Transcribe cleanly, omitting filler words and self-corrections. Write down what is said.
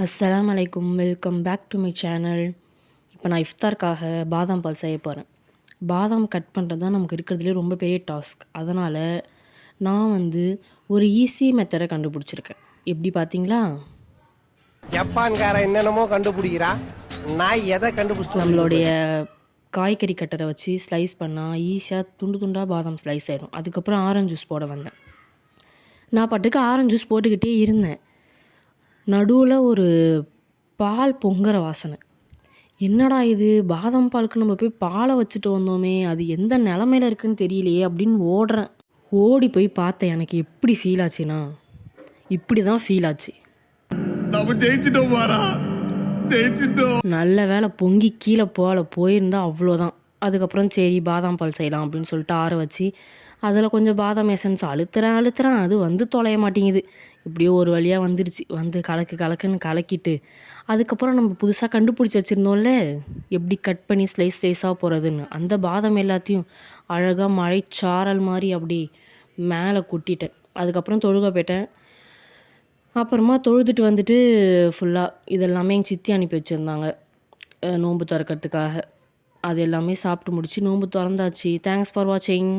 அஸ்ஸலாமு அலைக்கும். Welcome back to my channel. இப்போ நான் இஃப்தாருக்காக பாதாம் பால் செய்ய போகிறேன். பாதாம் கட் பண்ணுறது தான் நமக்கு இருக்கிறதுலே ரொம்ப பெரிய டாஸ்க். அதனால் நான் ஒரு ஈஸி மெத்தடை கண்டுபிடிச்சிருக்கேன். எப்படி பார்த்தீங்களா? ஜப்பான்கார என்னென்னமோ கண்டுபிடிக்கிறா, நான் எதை கண்டுபிடிச்சி நம்மளுடைய காய்கறி கட்டரை வச்சு ஸ்லைஸ் பண்ணால் ஈஸியாக துண்டு துண்டாக பாதாம் ஸ்லைஸ் ஆகிடும். அதுக்கப்புறம் ஆரஞ்சு ஜூஸ் போட வந்தேன். நான் பாட்டுக்கு ஆரஞ்சு ஜூஸ் போட்டுக்கிட்டே இருந்தேன். நடுவில் ஒரு பால் பொங்குற வாசனை. என்னடா இது, பாதாம் பாலுக்கு நம்ம போய் பாலை வச்சுட்டு வந்தோமே, அது எந்த நிலமையில இருக்குன்னு தெரியலையே அப்படின்னு ஓடுறேன். ஓடி போய் பார்த்தேன். எனக்கு எப்படி ஃபீல் ஆச்சுன்னா, இப்படி தான் ஃபீல் ஆச்சு. நல்ல வேலை பொங்கி கீழே போயிருந்தா அவ்வளோதான். அதுக்கப்புறம் சரி பாதாம் பால் செய்யலாம் அப்படின்னு சொல்லிட்டு ஆற வச்சு அதில் கொஞ்சம் பாதாம் எசன்ஸ் அழுத்துறேன். அது தொலைய மாட்டேங்குது. இப்படியோ ஒரு வழியாக வந்துடுச்சு. கலக்குன்னு கலக்கிட்டு அதுக்கப்புறம் நம்ம புதுசாக கண்டுபிடிச்சி வச்சுருந்தோம்ல, எப்படி கட் பண்ணி ஸ்லைஸாக போகிறதுன்னு, அந்த பாதாம் எல்லாத்தையும் அழகாக மழைச்சாரல் மாதிரி அப்படி மேலே கொட்டிட்டேன். அதுக்கப்புறம் தொழுக போயிட்டேன். அப்புறமா தொழுதுட்டு வந்துட்டு ஃபுல்லாக இதெல்லாமே எங்கள் சித்தி அனுப்பி வச்சுருந்தாங்க நோன்பு திறக்கிறதுக்காக. அது எல்லாமே சாப்பிட்டு முடிச்சு நோன்பு திறந்தாச்சு. தேங்க்ஸ் ஃபார் வாட்சிங்.